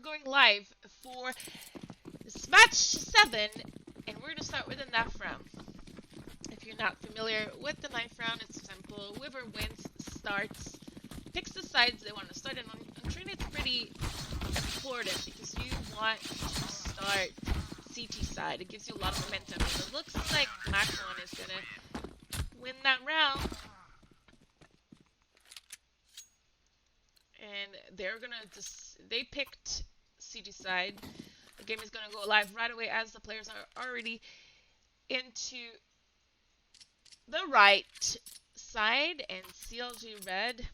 going live for this match 7, and we're going to start with the 9th round. If you're not familiar with the 9th round, it's simple. Whoever wins starts, picks the sides they want to start, and on train it's pretty important because you want to start CT side. It gives you a lot of momentum. And it looks like MAC-1 is going to win that round. And they're going to just, they picked CT side. The game is going to go live right away as the players are already into the right side, and CLG Red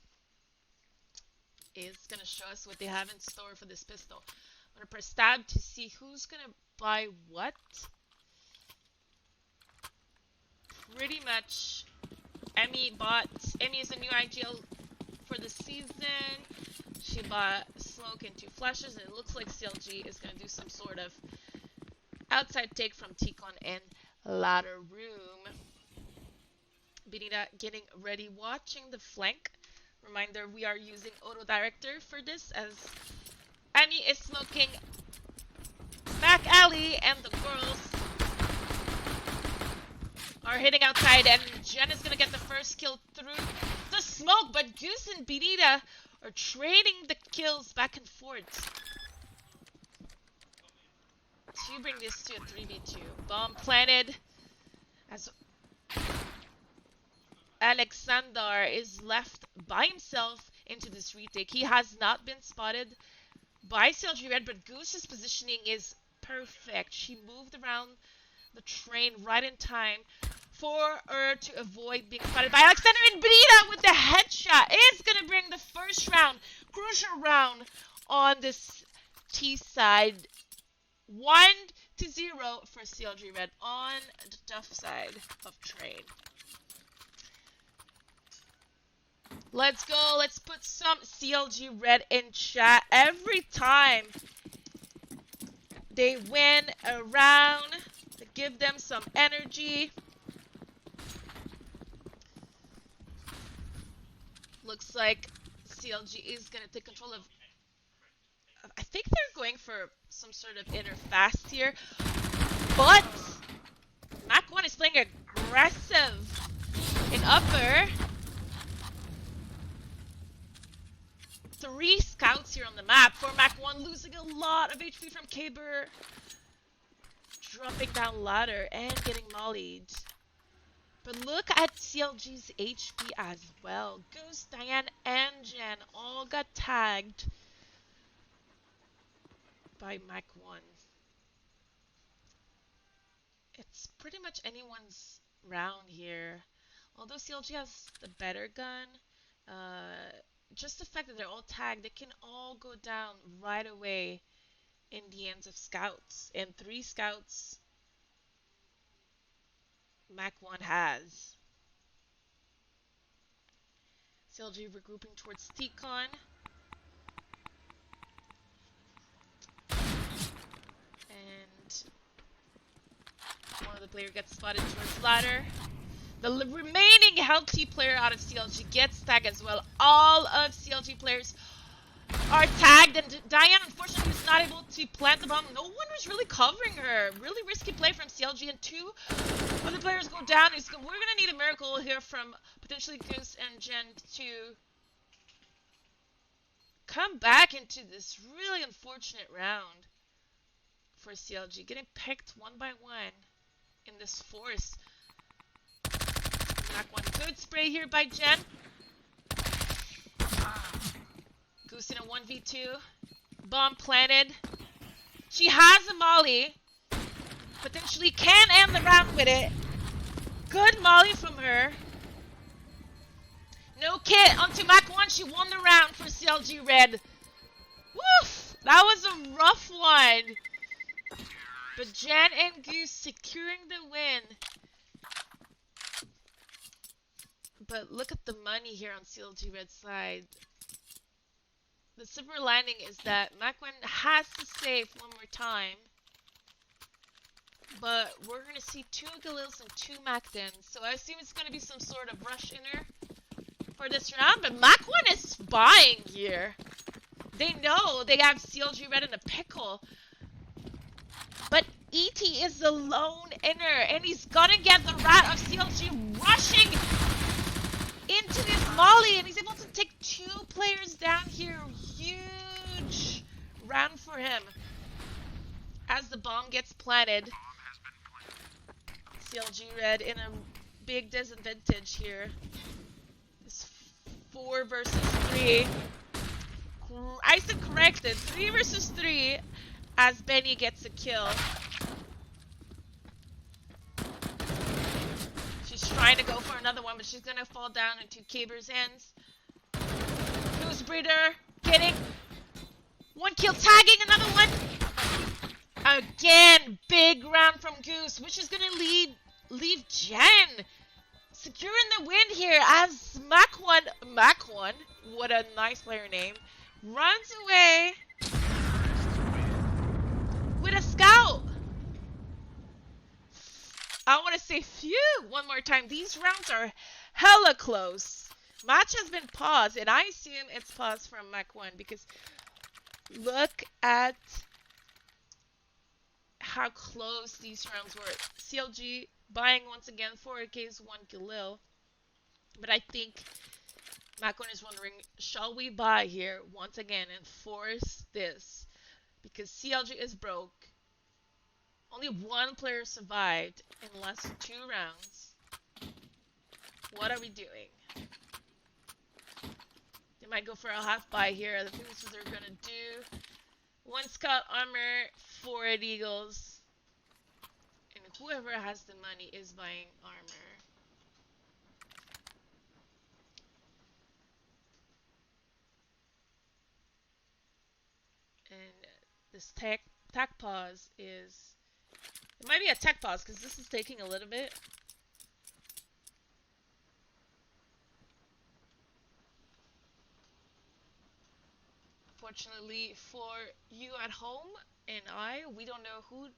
is going to show us what they have in store for this pistol. I'm going to press tab to see who's going to buy what. Pretty much Emmy is a new IGL for the season. She bought smoke and 2 flashes, and it looks like CLG is going to do some sort of outside take from Ticon and ladder room. Benita getting ready, watching the flank. Reminder, we are using Auto Director for this, as Emmy is smoking back alley, and the girls are hitting outside, and Jen is going to get the first kill through the smoke, but Goose and Benita are trading the kills back and forth to bring this to a 3v2. Bomb planted as Alexander is left by himself into this retake. He has not been spotted by CLG Red, but Goose's positioning is perfect. She moved around the train right in time for her to avoid being spotted by Alexander, and Benita with the headshot is going to bring the first round, crucial round on this T side. 1-0 for CLG Red on the tough side of train. Let's go. Let's put some CLG Red in chat. Every time they win a round, to give them some energy. Looks like CLG is going to take control of... I think they're going for some sort of inner fast here. But MAC-1 is playing aggressive in upper. 3 scouts here on the map for MAC-1, losing a lot of HP from Kaber. Dropping down ladder and getting mollied. But look at CLG's HP as well. Goose, Diane, and Jen all got tagged by MAC-1. It's pretty much anyone's round here. Although CLG has the better gun, just the fact that they're all tagged, they can all go down right away in the hands of scouts. And 3 scouts MAC-1 has. CLG regrouping towards Ticon. And one of the players gets spotted towards ladder. The remaining healthy player out of CLG gets tagged as well. All of CLG players are tagged, and Diane unfortunately was not able to plant the bomb. No one was really covering her. Really risky play from CLG, and 2 of the players go down. We're going to need a miracle here from potentially Goose and Jen to come back into this really unfortunate round for CLG. Getting picked one by one in this force. MAC-1 good spray here by Jen. Goose in a 1v2. Bomb planted. She has a molly. Potentially can end the round with it. Good molly from her. No kit onto MAC-1. She won the round for CLG Red. Woof! That was a rough one. But Jen and Goose securing the win. But look at the money here on CLG Red's side. The silver lining is that MAC-1 has to save one more time. But we're going to see 2 Galils and 2 MAC-10s. So I assume it's going to be some sort of rush inner for this round. But MAC-1 is buying here. They know they have CLG Red in a pickle. But ET is the lone inner, and he's gonna get the rat of CLG rushing into this molly, and he's able to take 2 players down here. Huge round for him. As the bomb gets planted, CLG Red in a big disadvantage here. It's 4 versus 3. I said corrected. 3 versus 3 as Benny gets a kill. She's trying to go for another one, but she's gonna fall down into Kaber's hands. Goose Breeder getting 1 kill, tagging another one. Again, big round from Goose, which is gonna leave Jen securing the win here as MAC-1, what a nice player name, runs away with a scout. I want to say phew one more time. These rounds are hella close. Match has been paused, and I assume it's paused from MAC-1 because look at how close these rounds were. CLG buying once again 4 AKs, 1 Galil. But I think MAC-1 is wondering, shall we buy here once again and force this? Because CLG is broke. Only 1 player survived in less than 2 rounds. What are we doing? They might go for a half buy here. I think this is what they're gonna do. 1 scout armor, 4 eagles. And whoever has the money is buying armor. And this tech pause is... It might be a tech pause because this is taking a little bit. Fortunately for you at home and we don't know who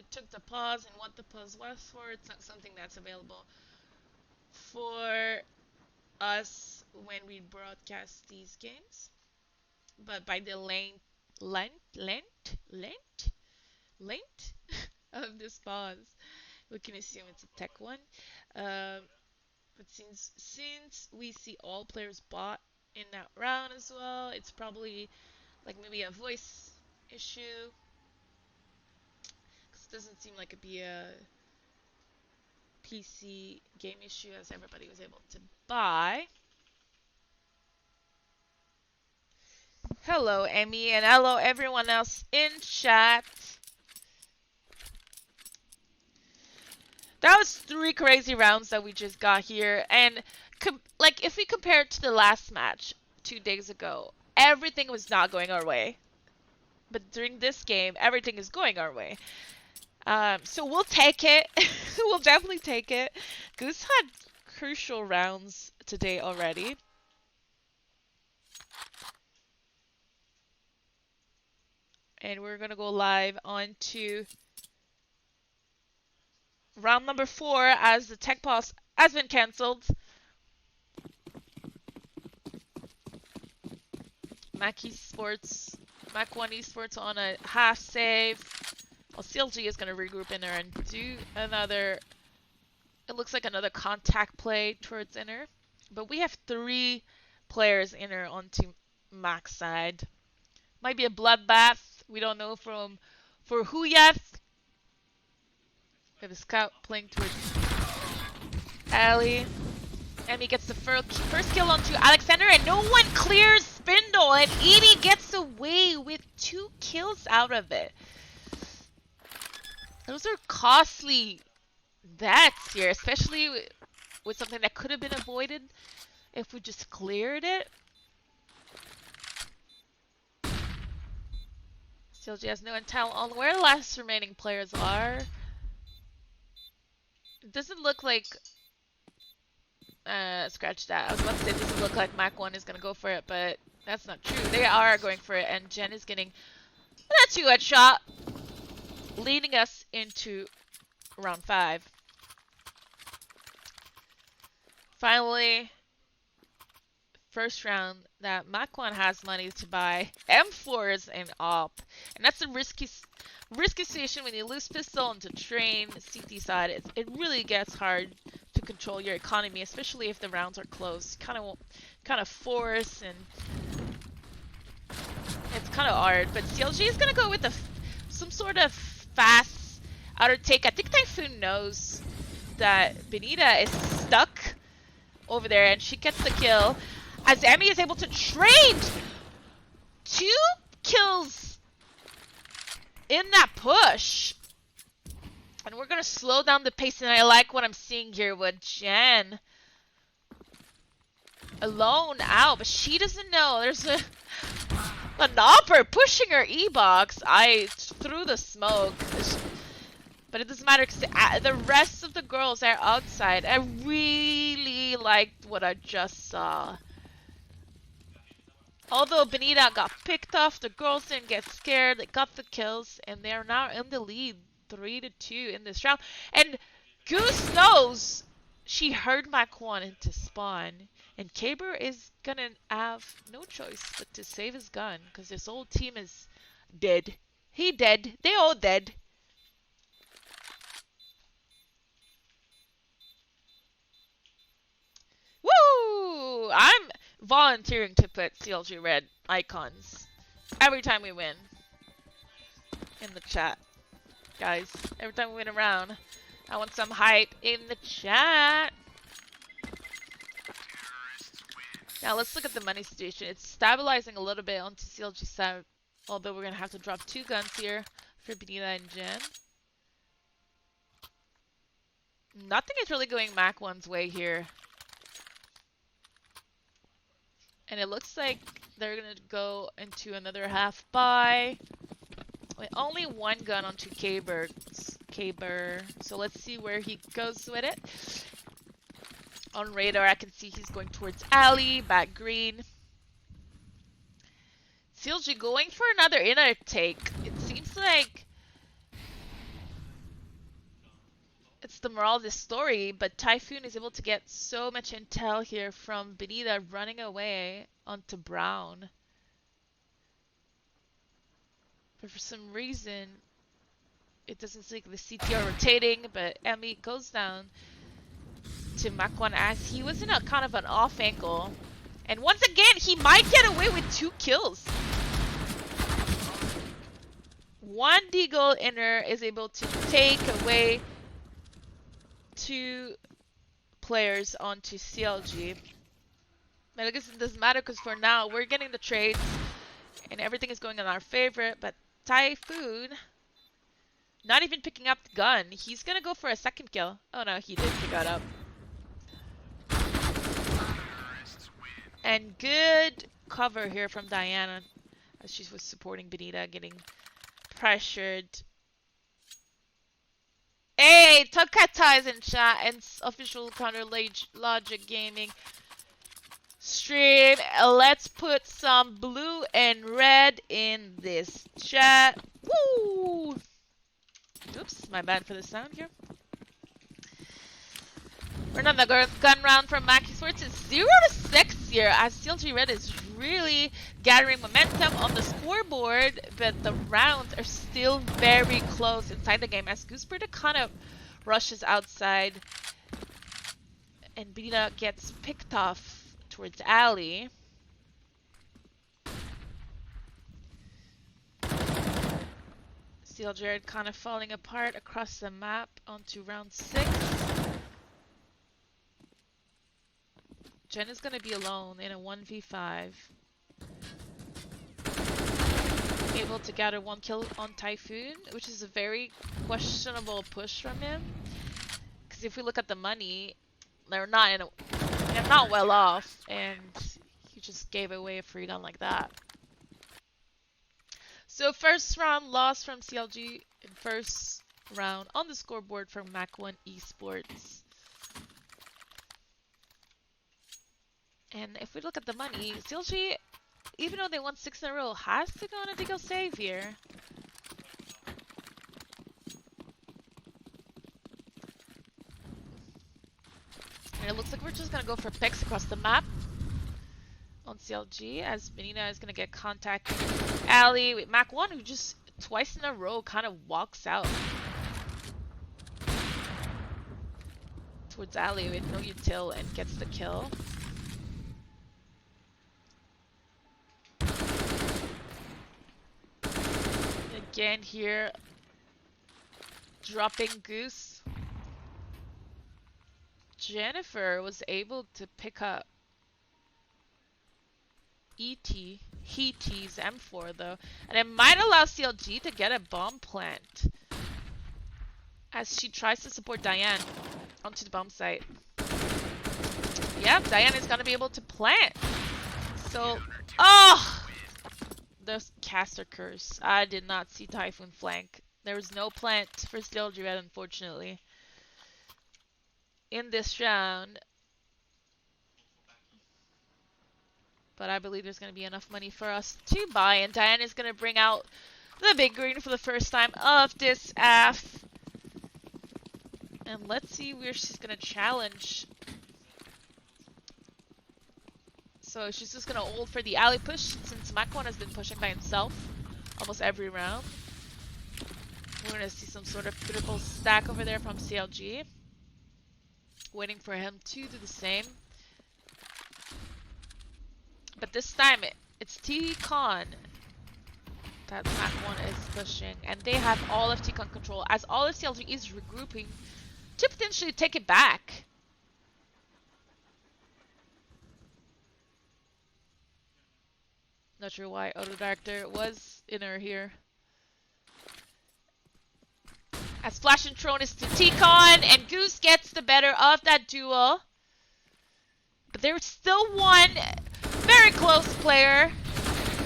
took the pause and what the pause was for. It's not something that's available for us when we broadcast these games. But by the length of this pause, we can assume it's a tech one. But since we see all players bought in that round as well, it's probably like maybe a voice issue. Because it doesn't seem like it'd be a PC game issue as everybody was able to buy. Hello, Emmy, and hello everyone else in chat. That was 3 crazy rounds that we just got here, and like if we compare it to the last match 2 days ago, everything was not going our way. But during this game, everything is going our way. So we'll take it. We'll definitely take it. Goose had crucial rounds today already. And we're gonna go live on to round number 4 as the tech pause has been cancelled. MAC-1 ESPORTS on a half save. Well, CLG is going to regroup in there and do another, it looks like another contact play towards inner. But we have 3 players inner onto MAC's side. Might be a bloodbath. We don't know for who yet. We have a scout playing towards Ali. Emmy gets the first kill onto Alexander, and no one clears Spindle, and Edie gets away with 2 kills out of it. Those are costly deaths here, especially with something that could have been avoided if we just cleared it. CLG has no intel on where the last remaining players are. It doesn't look like... scratch that. I was about to say it doesn't look like MAC-1 is going to go for it, but that's not true. They are going for it, and Jen is getting that 2-head shot, leading us into round 5. Finally, first round that MAC-1 has money to buy M4s and op. And that's a risky situation when you lose pistol into train, CT side. It really gets hard to control your economy, especially if the rounds are close. Kind of force, and it's kind of hard. But CLG is gonna go with some sort of fast outer take. I think Typhoon knows that Benita is stuck over there, and she gets the kill as Emmy is able to trade 2 kills in that push. And we're gonna slow down the pace, and I like what I'm seeing here with Jen alone out, but she doesn't know there's a Nopper pushing her E-box. I threw the smoke, but it doesn't matter because the rest of the girls are outside. I really liked what I just saw. Although Benita got picked off, the girls didn't get scared. They got the kills, and they are now in the lead, 3-2 in this round. And Goose knows she heard MAC-1 into spawn, and Kaber is gonna have no choice but to save his gun because this whole team is dead. He dead. They all dead. Woo! I'm volunteering to put CLG Red icons every time we win in the chat. Guys, every time we win a round, I want some hype in the chat. Now let's look at the money situation. It's stabilizing a little bit onto CLG side, although we're going to have to drop 2 guns here for Benita and Jen. Nothing is really going MAC-1's way here. And it looks like they're going to go into another half buy. With only 1 gun onto Kaber. So let's see where he goes with it. On radar, I can see he's going towards alley, back green. CLG going for another inner take. It seems like it's the moral of this story, but Typhoon is able to get so much intel here from Benita running away onto Brown. But for some reason, it doesn't seem like the CT are rotating, but Emmy goes down to MAC-1 as he was in a kind of an off angle. And once again, he might get away with 2 kills. 1 Deagle inner is able to take away 2 players onto CLG. But I guess it doesn't matter because for now, we're getting the trades and everything is going in our favor. But Typhoon, not even picking up the gun. He's gonna go for a 2nd kill. Oh no, he did pick it up. And good cover here from Diana as she was supporting Benita, getting pressured. Hey, Tokata is in chat and official Counter Logic Gaming stream. Let's put some blue and red in this chat. Woo! Oops, my bad for the sound here. We're on the gun round from MAC ESPORTS. It's 0-6 here as CLG Red is really gathering momentum on the scoreboard, but the rounds are still very close inside the game as Gooseberta kind of rushes outside and Benita gets picked off towards alley. CLG Red kind of falling apart across the map onto round 6. Jen is going to be alone in a 1v5. Able to gather 1 kill on Typhoon, which is a very questionable push from him. Because if we look at the money, they're not well off, and he just gave away a free gun like that. So first round loss from CLG, and first round on the scoreboard from MAC-1 ESPORTS. And if we look at the money, CLG, even though they won 6 in a row, has to go on a Deagle save here. And it looks like we're just gonna go for picks across the map. CLG as Benita is gonna get contact alley with MAC-1, who just twice in a row kind of walks out towards alley with no util and gets the kill. Again here, dropping Goose. Jennifer was able to pick up Heaty's M4 though, and it might allow CLG to get a bomb plant as she tries to support Diane onto the bomb site. Yeah, Diane is gonna be able to plant. So, oh, the caster curse. I did not see Typhoon flank. There was no plant for CLG Red, unfortunately, in this round. But I believe there's going to be enough money for us to buy. And Diane is going to bring out the big green for the first time of this AF. And let's see where she's going to challenge. So she's just going to ult for the alley push since MAC-1 has been pushing by himself almost every round. We're going to see some sort of triple stack over there from CLG. Waiting for him to do the same. But this time, it's T-Con that MAC-1 is pushing. And they have all of T-Con control, as all of CLG is regrouping to potentially take it back. Not sure why Auto Director was in her here. As Flash and Throne is to T-Con, and Goose gets the better of that duel. But there's still one very close player.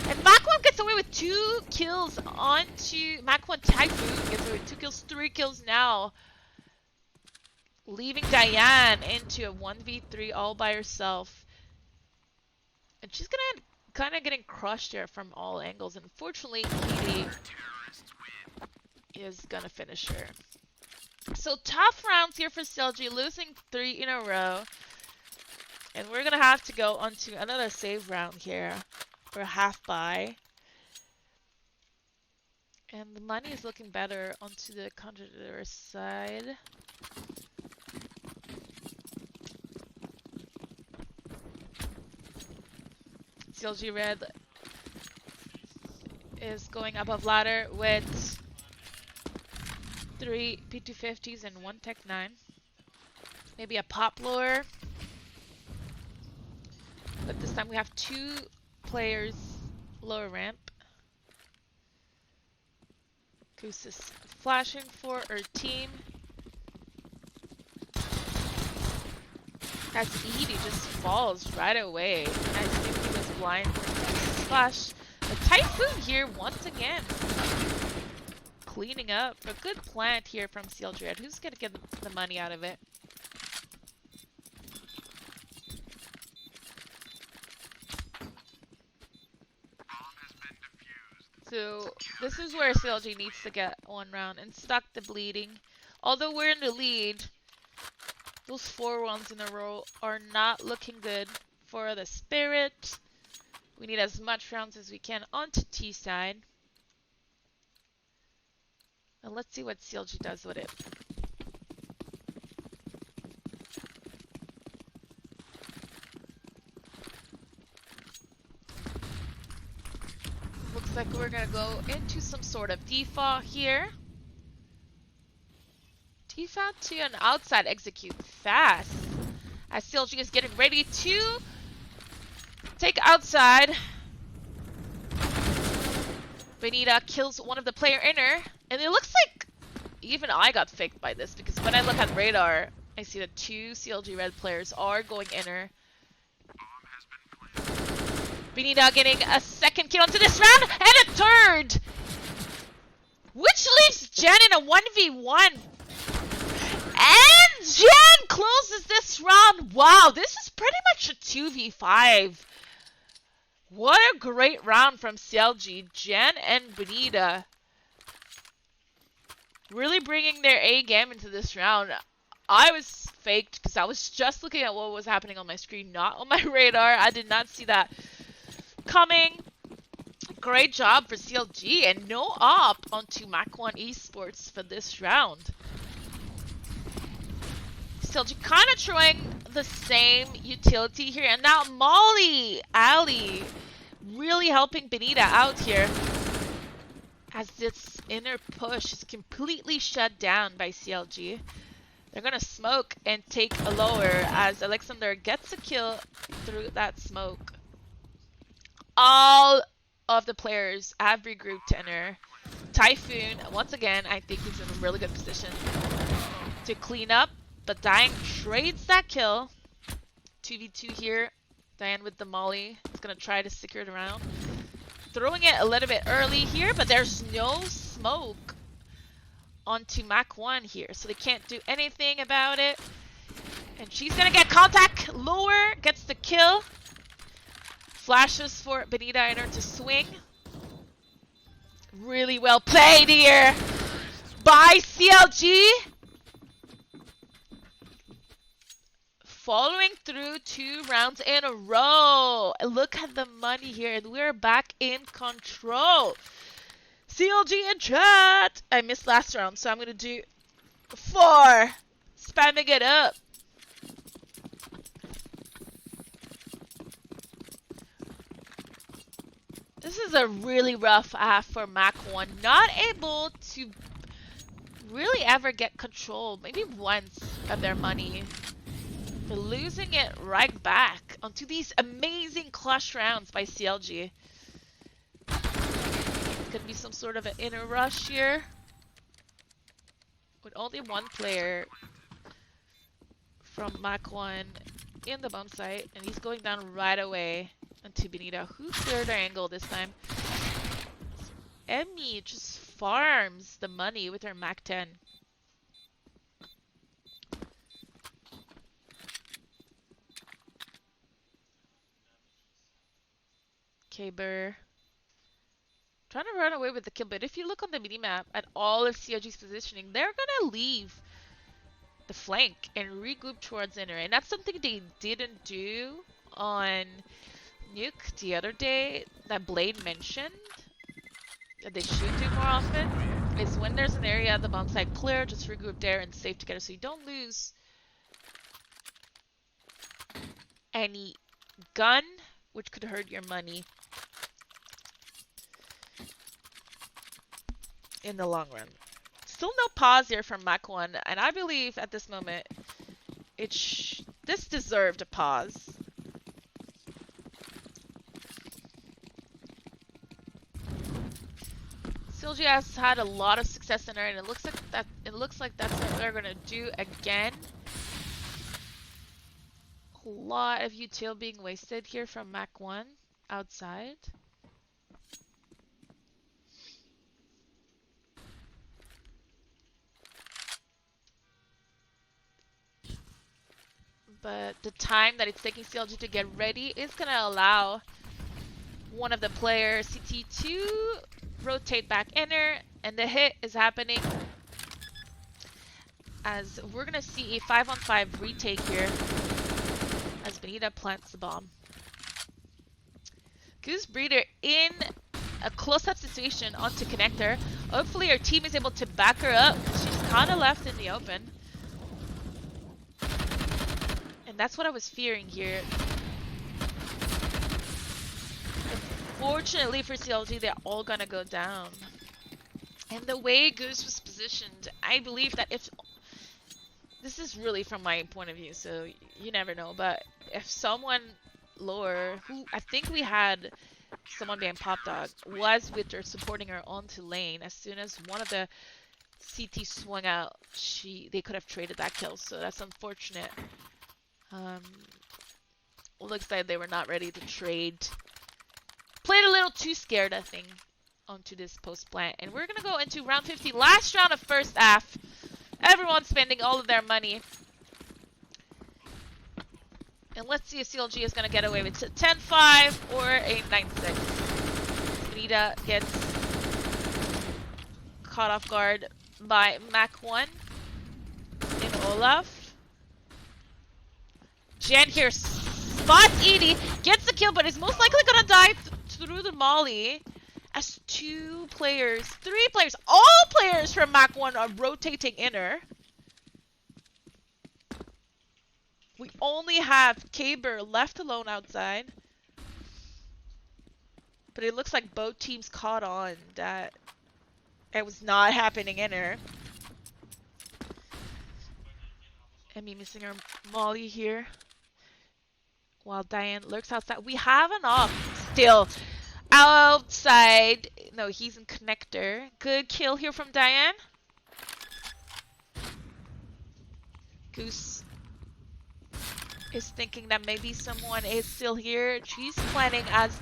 And MAC-1 gets away with 2 kills onto MAC-1. Typhoon gets away with 2 kills, 3 kills now. Leaving Diane into a 1v3 all by herself. And she's gonna kind of getting crushed here from all angles. And unfortunately, Katie is gonna finish her. So tough rounds here for CLG, losing 3 in a row. And we're gonna have to go on to another save round here for half buy. And the money is looking better onto the competitor side. CLG Red is going above ladder with 3 P250s and 1 Tech 9. Maybe a pop lure. But this time we have 2 players lower ramp. Goose is flashing for her team. As Edie just falls right away. I think he was blind for Goose's flash. But Typhoon here once again. Cleaning up. A good plant here from CLG Red. Who's going to get the money out of it? So this is where CLG needs to get 1 round and stop the bleeding. Although we're in the lead, those 4 rounds in a row are not looking good for the Spirit. We need as much rounds as we can onto T side. And let's see what CLG does with it. Looks like we're gonna go into some sort of default here. Default to an outside execute fast. As CLG is getting ready to take outside. Benita kills one of the player inner. And it looks like even I got faked by this, because when I look at radar, I see that 2 CLG Red players are going inner. Benita getting a 2nd kill into this round, and a 3rd! Which leaves Jen in a 1v1. And Jen closes this round. Wow, this is pretty much a 2v5. What a great round from CLG. Jen and Benita really bringing their A game into this round. I was faked because I was just looking at what was happening on my screen, not on my radar. I did not see that incoming. Great job for CLG, and no op onto MAC-1 ESPORTS for this round. CLG kind of throwing the same utility here, and now Molly Ali really helping Benita out here, as this inner push is completely shut down by CLG. They're gonna smoke and take a lower as Alexander gets a kill through that smoke. All of the players have regrouped to enter. Typhoon, once again, I think he's in a really good position to clean up, but Diane trades that kill. 2v2 here. Diane with the molly. He's gonna try to secure it around. Throwing it a little bit early here, but there's no smoke onto MAC-1 here, so they can't do anything about it. And she's gonna get contact. Lower gets the kill. Flashes for Benita in her to swing. Really well played here by CLG. Following through 2 rounds in a row. Look at the money here, and we're back in control. CLG in chat. I missed last round, so I'm gonna do 4. Spamming it up. This is a really rough half for MAC-1. Not able to really ever get control, maybe once, of their money. They're losing it right back onto these amazing clutch rounds by CLG. It's gonna be some sort of an inner rush here, with only 1 player from MAC-1 in the bomb site, and he's going down right away onto Benita, who cleared her angle this time. Emmy just farms the money with her MAC-10. Kaber trying to run away with the kill, but if you look on the minimap at all of CLG's positioning, they're gonna leave the flank and regroup towards inner, and that's something they didn't do on Nuke the other day that Blade mentioned that they should do more often, is when there's an area at the bomb site clear, just regroup there and save together so you don't lose any gun, which could hurt your money in the long run. Still no pause here from MAC-1, and I believe at this moment this deserved a pause. CLG has had a lot of success in her, and it looks like that's what they're gonna do again. A lot of util being wasted here from MAC-1 outside. But the time that it's taking CLG to get ready is going to allow one of the players, CT, to rotate back inner, and the hit is happening as we're going to see a 5-on-5 retake here as Benita plants the bomb. Goose Breeder in a close-up situation onto connector. Hopefully her team is able to back her up. She's kind of left in the open. And that's what I was fearing here. Fortunately for CLG, they're all gonna go down. And the way Goose was positioned, I believe that if... This is really from my point of view, so you never know. But if someone lower, who I think we had someone behind Pop Dog, was with her, supporting her onto lane, as soon as one of the CT swung out, they could have traded that kill. So that's unfortunate. Looks like they were not ready to trade. Played a little too scared, I think, onto this post plant. And we're gonna go into round 50, last round of first half. Everyone's spending all of their money. And let's see if CLG is gonna get away with a 10-5 or a 9-6. Benita gets caught off guard by MAC-1 in Olaf. Jen here spots Edie, gets the kill, but is most likely gonna die through the molly as 2 players, 3 players, all players from MAC-1 are rotating inner. We only have Caber left alone outside. But it looks like both teams caught on that it was not happening inner. Emmy missing her molly here. While Diane lurks outside. We have an off still. Outside. No, he's in connector. Good kill here from Diane. Goose is thinking that maybe someone is still here. She's planning as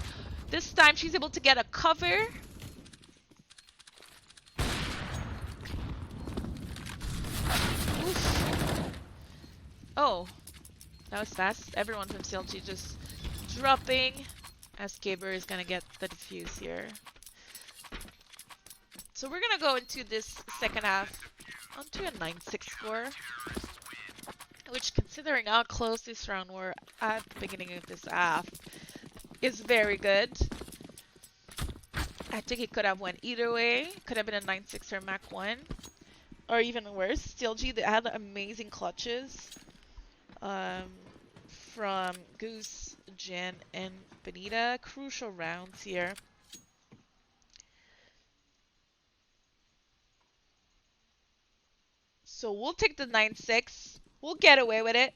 this time she's able to get a cover. Oof. Oh, that was fast. Everyone from CLG just dropping as Gaber is gonna get the defuse here. So we're gonna go into this second half onto a 9-6 score, which, considering how close this round were at the beginning of this half, is very good. I think it could have went either way. Could have been a 9-6 for MAC-1. Or even worse, CLG, they had amazing clutches from Goose, Jen, and Benita. Crucial rounds here. So we'll take the 9-6. We'll get away with it.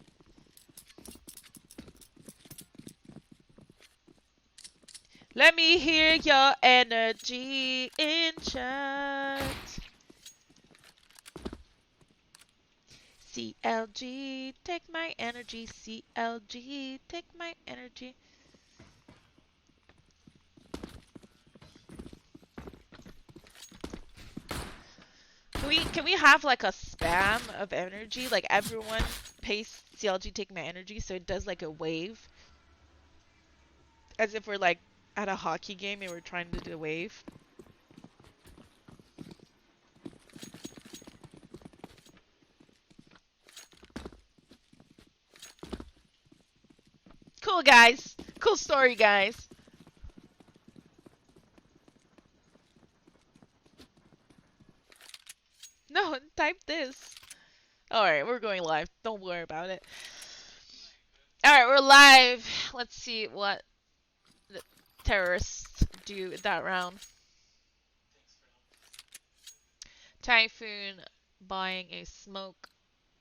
Let me hear your energy in chat. CLG, take my energy. CLG, take my energy. Can we have like a spam of energy? Like everyone paste CLG take my energy so it does like a wave. As if we're like at a hockey game and we're trying to do a wave. Cool, guys. Cool story, guys. No, type this. Alright, we're going live. Don't worry about it. Alright, we're live. Let's see what the terrorists do that round. Typhoon buying a smoke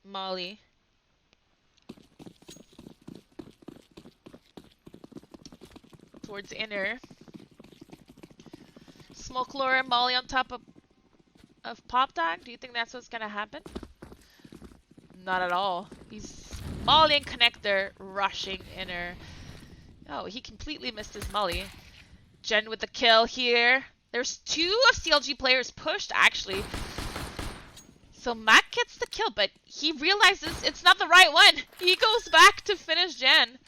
molly. Towards inner. Smoke lure molly on top of Pop Dog. Do you think that's what's gonna happen? Not at all. He's molly and connector rushing inner. Oh, he completely missed his molly. Jen with the kill here. There's 2 of CLG players pushed actually. So Mac gets the kill, but he realizes it's not the right one. He goes back to finish Jen.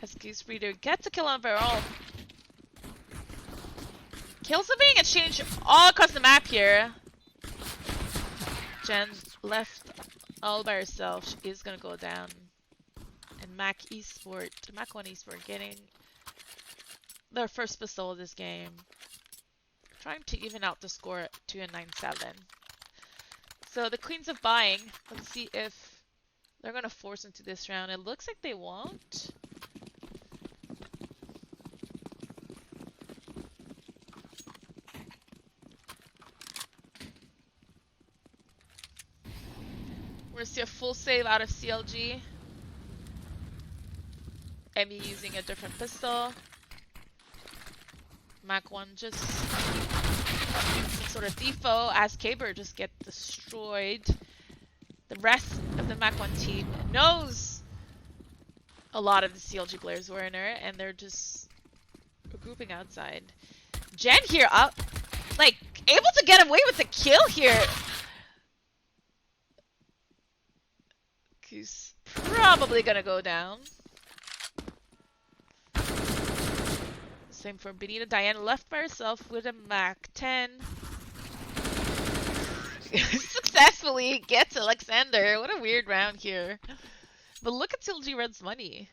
As Goose Breeder gets a kill on their own. Kills are being exchanged all across the map here. Jen left all by herself. She is gonna go down. And MAC-1 ESPORTS getting their first pistol of this game. Trying to even out the score to a 9-7. So the Queens of Buying, let's see if they're gonna force into this round. It looks like they won't. We're gonna see a full save out of CLG. Emmy using a different pistol. MAC-1 just some sort of defo as Caber just get destroyed. The rest of the MAC-1 team knows a lot of the CLG players were in her, and they're just grouping outside. Jen here up, like able to get away with the kill here. Goose probably gonna go down. Same for Benita. Diana left by herself with a MAC-10. Successfully gets Alexander. What a weird round here. But look at CLG Red's money.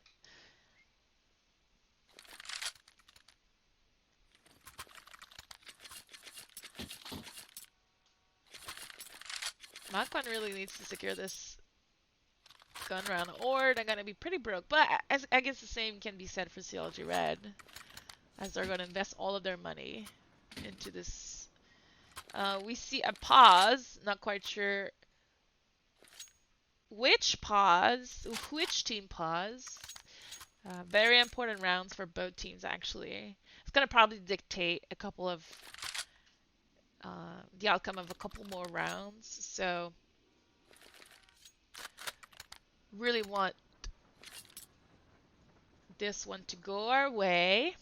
MAC-1 really needs to secure this gun round, or they're gonna be pretty broke. But I guess the same can be said for CLG Red, as they're gonna invest all of their money into this. We see a pause. Not quite sure which pause, which team pause. Very important rounds for both teams, actually. It's gonna probably dictate a couple of the outcome of a couple more rounds. So really want this one to go our way.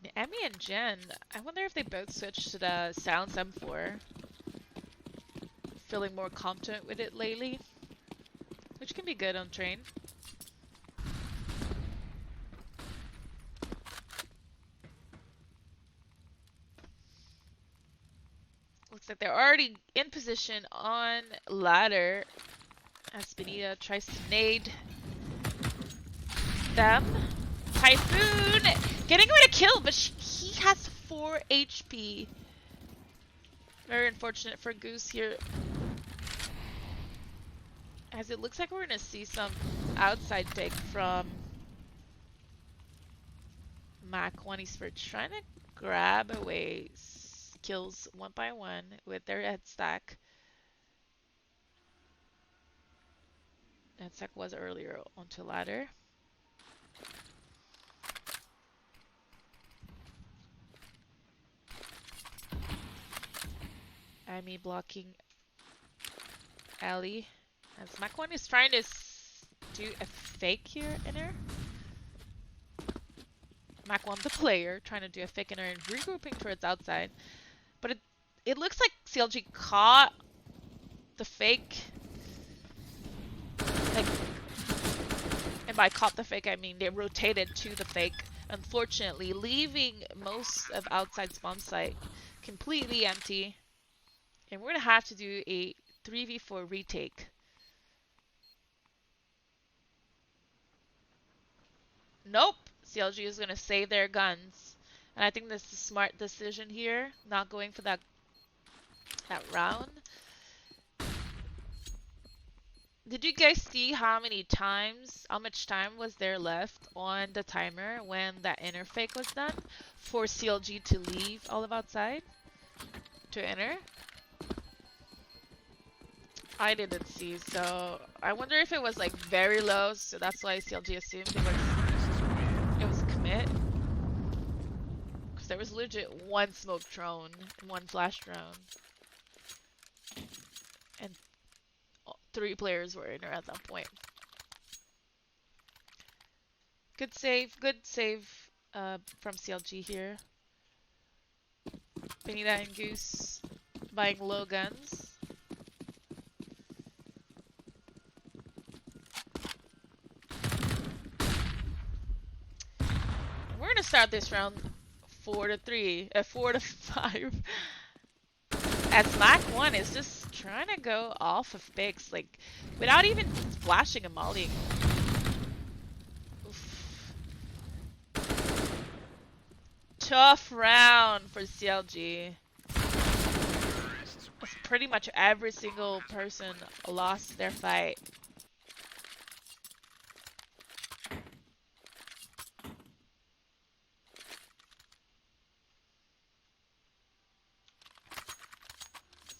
And Emmy and Jen, I wonder if they both switched to the Sounds M4. Feeling more confident with it lately, which can be good on train. Looks like they're already in position on ladder as Benita tries to nade them. Typhoon getting rid of kill, but he has 4 HP. Very unfortunate for Goose here. As it looks like we're going to see some outside pick from MAC-1 ESPORTS trying to grab away kills one by one with their head stack. Head stack was earlier onto ladder. Amy blocking Ellie. As MAC-1 is trying to do a fake here in her. MAC-1 the player trying to do a fake in her and regrouping towards outside. But it looks like CLG caught the fake. Like, and by caught the fake I mean they rotated to the fake, unfortunately, leaving most of outside spawn site completely empty. And we're gonna have to do a 3v4 retake. Nope! CLG is gonna save their guns. And I think this is a smart decision here, not going for that round. Did you guys see how much time was there left on the timer when that inner fake was done for CLG to leave all of outside to enter? I didn't see, so I wonder if it was like very low, so that's why CLG assumed it was a commit. Because there was legit one smoke drone, one flash drone, and 3 players were in there at that point. Good save from CLG here. Benita and Goose buying low guns. We're gonna start this round 4-3, 4-5. As MAC-1 is just trying to go off of picks, like without even flashing a molly. Oof. Tough round for CLG. As pretty much every single person lost their fight.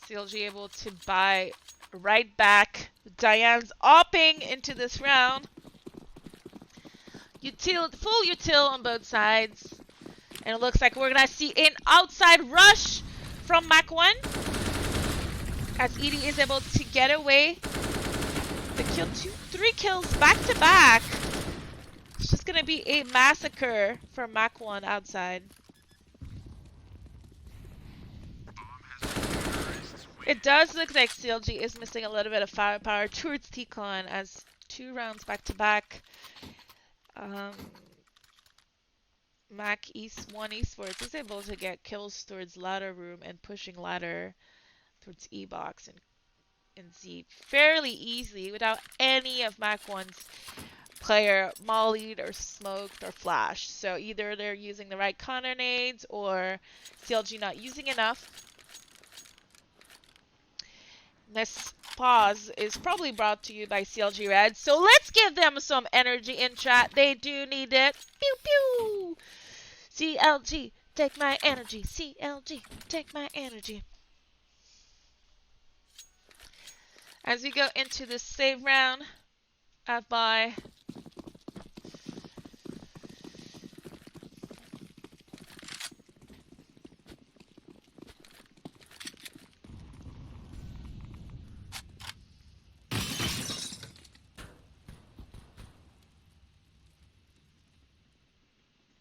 CLG able to buy right back. Diane's opping into this round. Full util on both sides. And it looks like we're gonna see an outside rush from MAC-1. As Edie is able to get away. The kill, 3 kills back to back. It's just gonna be a massacre for MAC-1 outside. It does look like CLG is missing a little bit of firepower towards T-Con as 2 rounds back to back. MAC-1 ESPORTS is able to get kills towards ladder room and pushing ladder towards E-box and Z fairly easily without any of MAC-1's player mollied or smoked or flashed. So either they're using the right counter nades or CLG not using enough. This pause is probably brought to you by CLG Red, so let's give them some energy in chat. They do need it. Pew pew! CLG, take my energy. CLG, take my energy. As we go into this save round, at by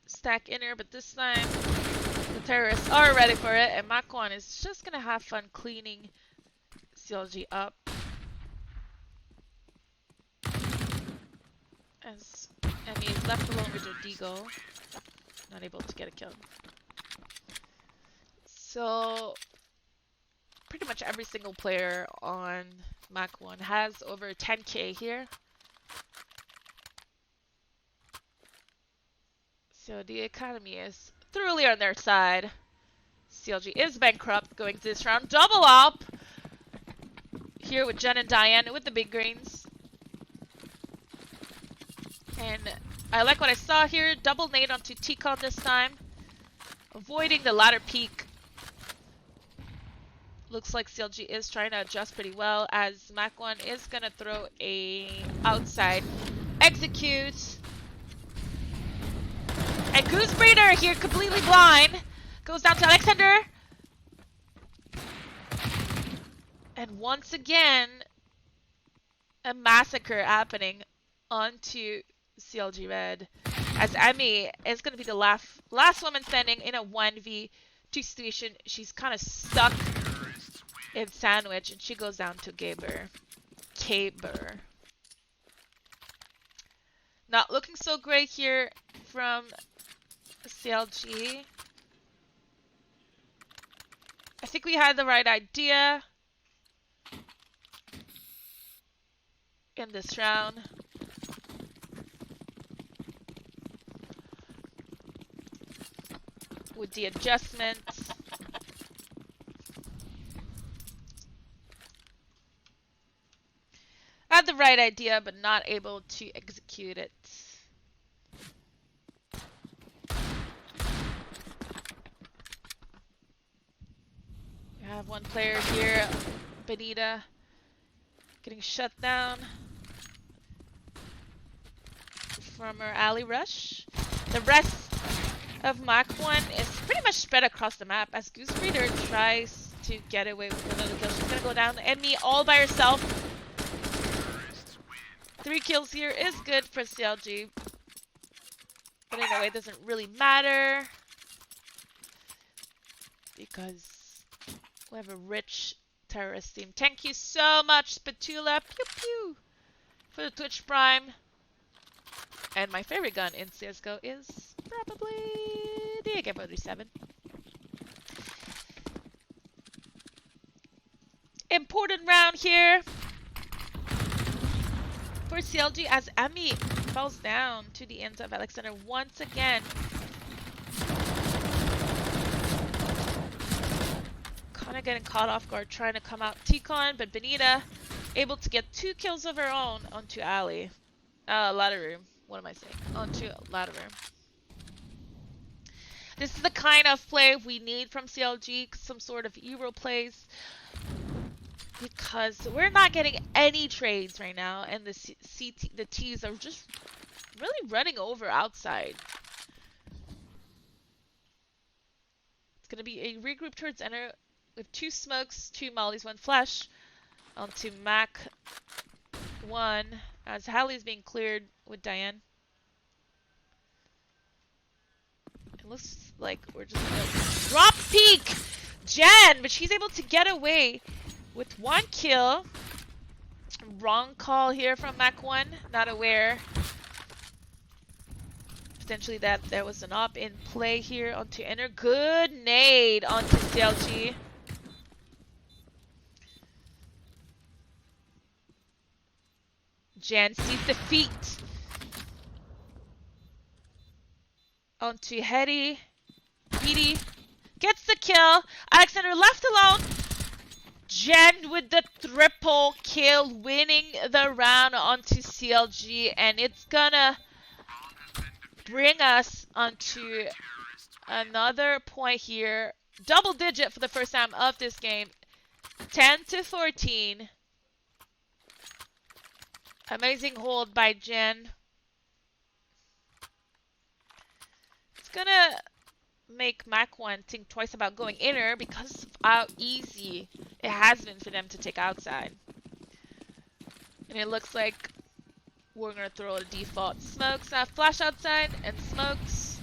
stack inner, but this time the terrorists are ready for it, and MAC-1 is just gonna have fun cleaning CLG up. As Emmy is left alone with her Deagle, not able to get a kill. So pretty much every single player on MAC-1 has over 10k here. So the economy is thoroughly on their side. CLG is bankrupt going to this round. Double up here with Jen and Diane with the big greens. And I like what I saw here. Double nade onto T-Con this time. Avoiding the ladder peak. Looks like CLG is trying to adjust pretty well as MAC-1 is going to throw a outside execute. And Goose Breeder here completely blind. Goes down to Alexander. And once again, a massacre happening onto CLG Red. As Emmy is going to be the last woman standing in a 1v2 situation. She's kind of stuck in sandwich and she goes down to Gaber. Not looking so great here from CLG. I think we had the right idea in this round. With the adjustments. Had the right idea, but not able to execute it. We have one player here, Benita, getting shut down from her alley rush. The rest of MAC-1 is pretty much spread across the map as Goose Breeder tries to get away with another kill. She's gonna go down. Emmy all by herself. 3 kills here is good for CLG. But in a way, it doesn't really matter. Because we have a rich terrorist team. Thank you so much, Spatula. Pew pew. For the Twitch Prime. And my favorite gun in CSGO is probably the AK-47. Important round here for CLG as Emmy falls down to the ends of Alexander once again. Kind of getting caught off guard trying to come out T-Con, but Benita able to get 2 kills of her own onto alley. Ladder room. What am I saying? Onto ladder room. This is the kind of play we need from CLG, some sort of Euro plays. Because we're not getting any trades right now, and the T's are just really running over outside. It's going to be a regroup towards enter with 2 smokes, 2 mollies, 1 flash onto MAC-1 as Hallie's being cleared with Diane. It looks like we're just going to drop peek Jen, but she's able to get away with 1 kill. Wrong call here from MAC-1. Not aware. Potentially that there was an op in play here onto Inner. Good nade onto CLG. Jen sees the feet. Onto Hetty. Petey gets the kill. Alexander left alone. Jen with the triple kill, winning the round onto CLG, and it's gonna bring us onto another point here. Double digit for the first time of this game. 10-14. Amazing hold by Jen. It's gonna make MAC-1 think twice about going inner because of how easy it has been for them to take outside. And it looks like we're gonna throw a default smokes, flash outside, and smokes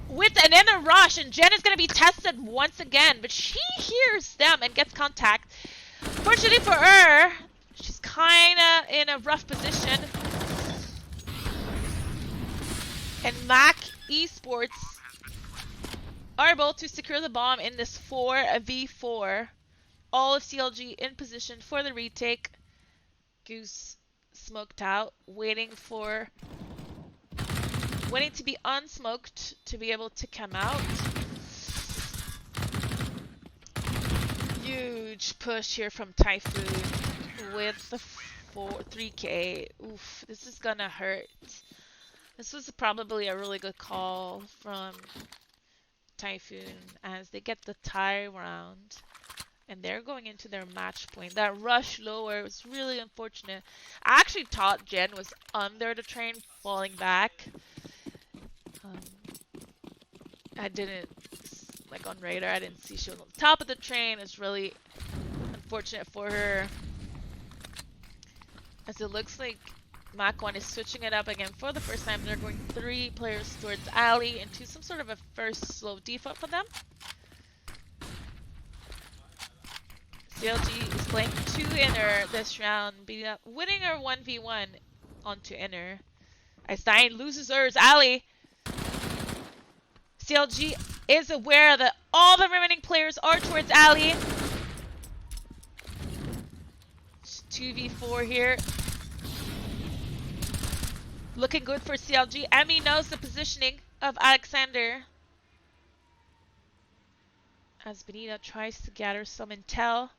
with an inner rush, and Jen is gonna be tested once again, but she hears them and gets contact. Fortunately for her, she's kinda in a rough position. And MAC ESPORTS are able to secure the bomb in this 4v4. All of CLG in position for the retake. Goose smoked out, waiting to be unsmoked to be able to come out. Huge push here from Typhoon with the 3k. Oof, this is gonna hurt. This was probably a really good call from Typhoon as they get the tie round. And they're going into their match point. That rush lower was really unfortunate. I actually thought Jen was under the train, falling back. I didn't, like on radar, I didn't see she was on top of the train. It's really unfortunate for her. As it looks like MAC-1 is switching it up again for the first time. They're going 3 players towards alley into some sort of a first slow default for them. CLG is playing 2 inner this round, winning her 1v1 onto inner. As Diane loses hers, alley. CLG is aware that all the remaining players are towards alley. 2v4 here. Looking good for CLG. Emmy knows the positioning of Alexander. As Benita tries to gather some intel.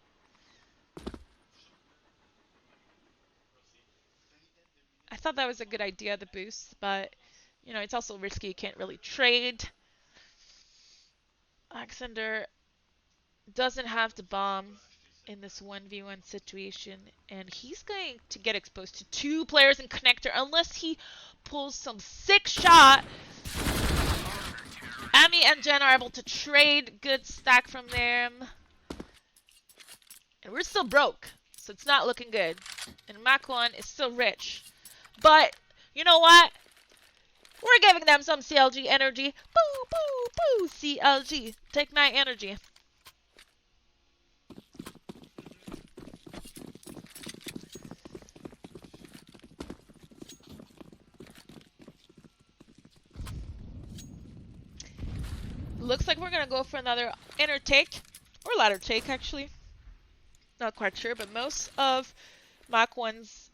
I thought that was a good idea, the boost, but you know, it's also risky. You can't really trade. Alexander doesn't have the bomb in this 1v1 situation, and he's going to get exposed to 2 players in connector unless he pulls some sick shot. Amy and Jen are able to trade. Good stack from them. And we're still broke, so it's not looking good. And MAC-1 is still rich. But, you know what? We're giving them some CLG energy. Boo, boo, boo, CLG. Take my energy. Looks like we're going to go for another inner take. Or ladder take, actually. Not quite sure, but most of MAC-1's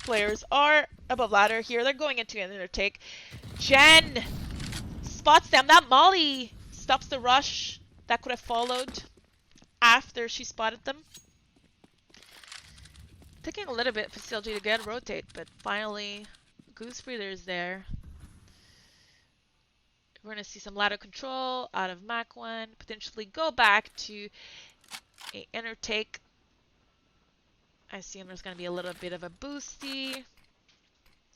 players are above ladder here. They're going into an inner take. Jen spots them. That Molly stops the rush that could have followed after she spotted them. Taking a little bit for CLG to get rotate, but finally Goose Breather is there. We're going to see some ladder control out of MAC-1. Potentially go back to a inner take. I assume there's going to be a little bit of a boosty.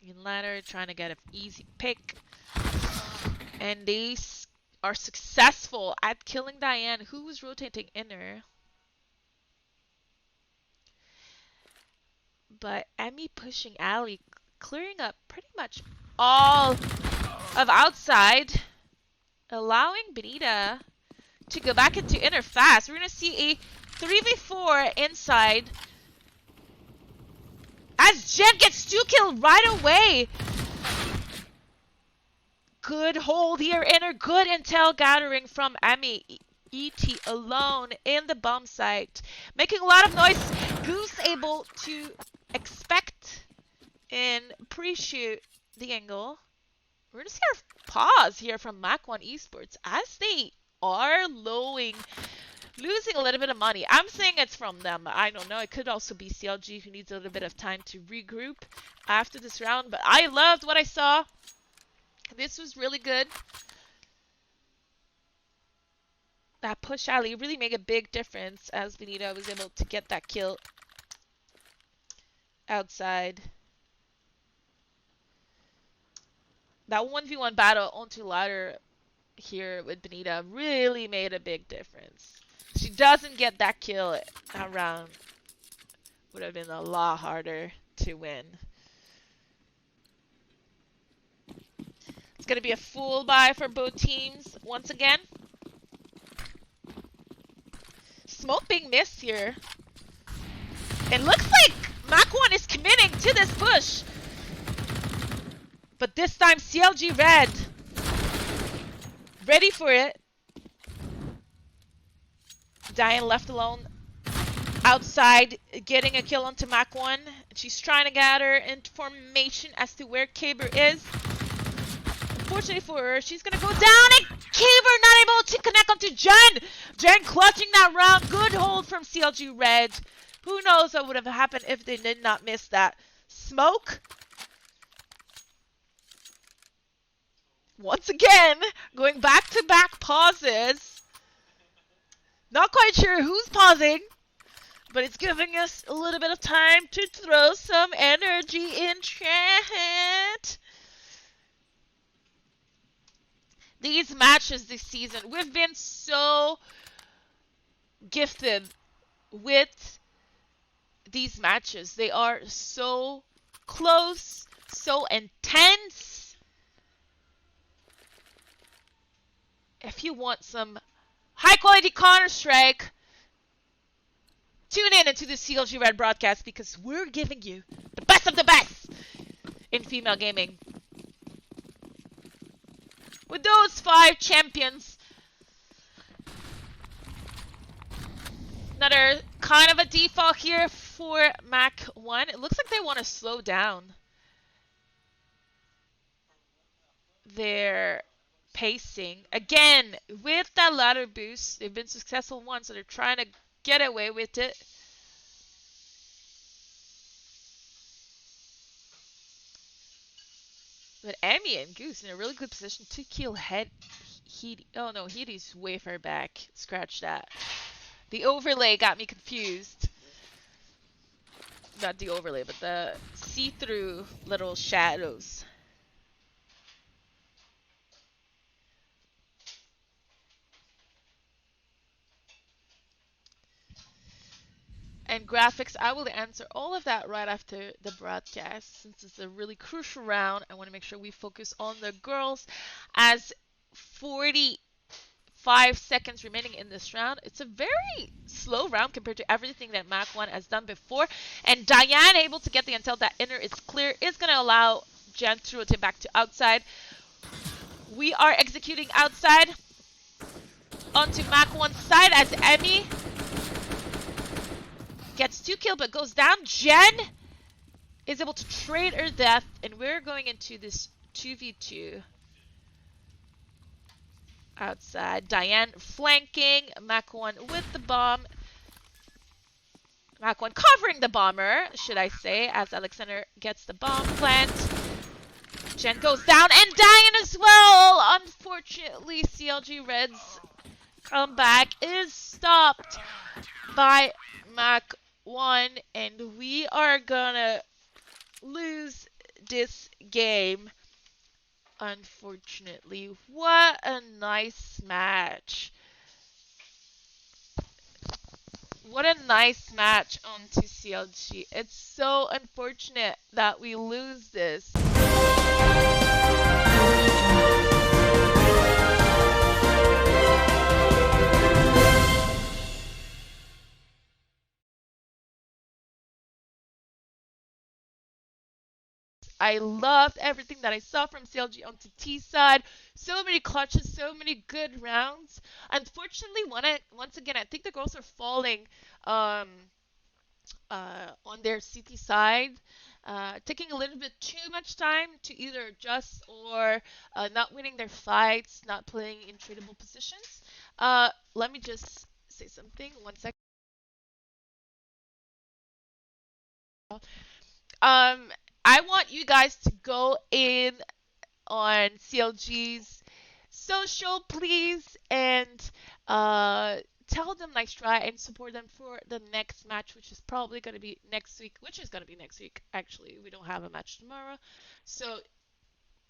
In ladder, trying to get an easy pick. And they are successful at killing Diane, who was rotating inner. But Emmy pushing alley, clearing up pretty much all of outside, allowing Benita to go back into inner fast. We're going to see a 3v4 inside. As Jen gets 2 kills right away. Good hold here, inner. Good intel gathering from Emmy. ET alone in the bomb site. Making a lot of noise. Goose able to expect and appreciate the angle. We're going to see our pause here from MAC-1 ESPORTS as they are losing a little bit of money. I'm saying it's from them. I don't know. It could also be CLG who needs a little bit of time to regroup after this round. But I loved what I saw. This was really good. That push alley really made a big difference as Benita was able to get that kill outside. That 1v1 battle onto ladder here with Benita really made a big difference. She doesn't get that kill that round. Would have been a lot harder to win. It's going to be a full buy for both teams once again. Smoke being missed here. It looks like MAC-1 is committing to this push. But this time CLG Red ready for it. Diane left alone outside, getting a kill onto MAC-1. She's trying to gather information as to where Caber is. Unfortunately for her, she's going to go down, and Caber not able to connect onto Jen. Jen clutching that round. Good hold from CLG Red. Who knows what would have happened if they did not miss that smoke. Once again, going back-to-back pauses. Not quite sure who's pausing, but it's giving us a little bit of time to throw some energy in chat. These matches this season, we've been so gifted with these matches. They are so close, so intense. If you want some high-quality Counter-Strike, tune in into the CLG Red broadcast because we're giving you the best of the best in female gaming. With those 5 champions, another kind of a default here for MAC-1. It looks like they want to slow down their pacing. Again, with that ladder boost, they've been successful once, so they're trying to get away with it. But Emmy and Goose in a really good position to kill Heidi. Oh no, Heidi's way far back. Scratch that. The overlay got me confused. Not the overlay, but the see-through little shadows. And graphics, I will answer all of that right after the broadcast. Since it's a really crucial round, I want to make sure we focus on the girls as 45 seconds remaining in this round. It's a very slow round compared to everything that MAC-1 has done before. And Diane able to get the intel that inner is clear is going to allow Jen to rotate back to outside. We are executing outside onto MAC-1's side as Emmy gets 2 kills but goes down. Jen is able to trade her death, and we're going into this 2v2 outside. Diane flanking MAC-1 with the bomb. MAC-1 covering the bomber, should I say, as Alexander gets the bomb plant. Jen goes down, and Diane as well. Unfortunately, CLG Red's comeback is stopped by MAC-1, and we are gonna lose this game, unfortunately. What a nice match. What a nice match onto CLG. It's so unfortunate that we lose this. I loved everything that I saw from CLG onto T side. So many clutches, so many good rounds. Unfortunately, once again, I think the girls are falling on their CT side. Taking a little bit too much time to either adjust or not winning their fights, not playing in tradable positions. Let me just say something. One second. Um, I want you guys to go in on CLG's social, please, and uh, tell them nice try and support them for the next match, which is probably going to be next week. Which is going to be next week, actually. We don't have a match tomorrow. So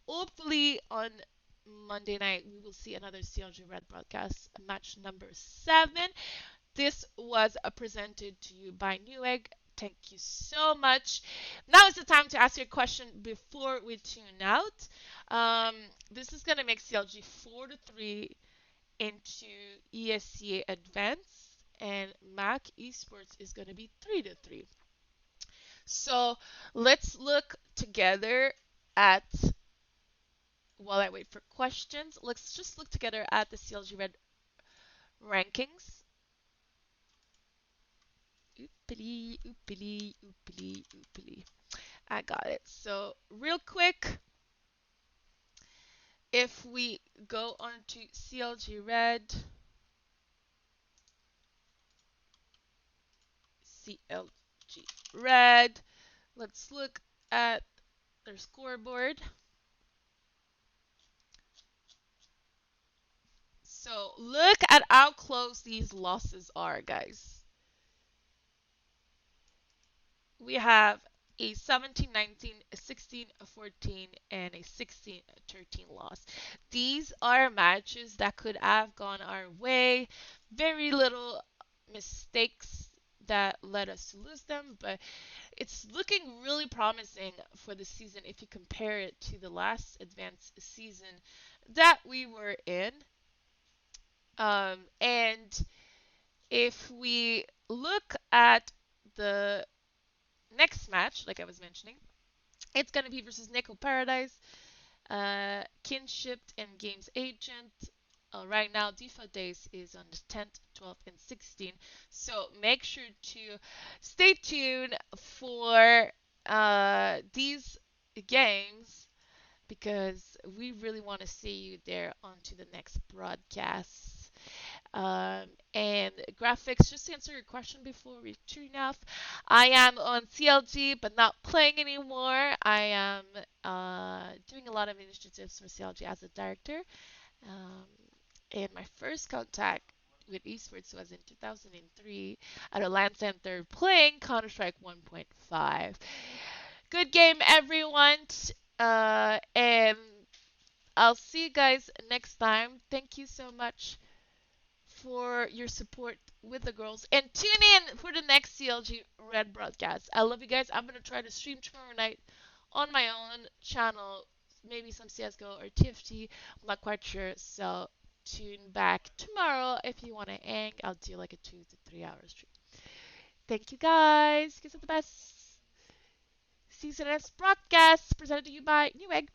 hopefully on Monday night, we will see another CLG Red broadcast, match number 7. This was presented to you by Newegg. Thank you so much. Now is the time to ask your question before we tune out. Um, this is going to make CLG 4-3 into ESEA Advanced, and MAC Esports is going to be 3-3. So let's look together at, while I wait for questions, let's just look together at the CLG Red rankings. Oopily, oopily, oopily, oopily. I got it. So, real quick, if we go on to CLG Red, CLG Red, let's look at their scoreboard. So, look at how close these losses are, guys. We have a 17-19, a 16-14, and a 16-13 loss. These are matches that could have gone our way. Very little mistakes that led us to lose them, but it's looking really promising for the season if you compare it to the last advanced season that we were in. And if we look at the next match, like I was mentioning, it's going to be versus Nickel Paradise, Kinship and Games Agent. Right now, default days is on the 10th, 12th, and 16th. So make sure to stay tuned for these games because we really want to see you there onto the next broadcast. And graphics, just to answer your question before we tune off, I am on CLG but not playing anymore. I am doing a lot of initiatives for CLG as a director. Um, and my first contact with esports was in 2003 at a LAN center playing Counter-Strike 1.5. Good game, everyone. And I'll see you guys next time. Thank you so much for your support with the girls. And tune in for the next CLG Red broadcast. I love you guys. I'm going to try to stream tomorrow night on my own channel. Maybe some CSGO or TFT. I'm not quite sure. So tune back tomorrow if you want to hang. I'll do like a 2 to 3 hour stream. Thank you guys. You guys are the best. Season S broadcast presented to you by Newegg.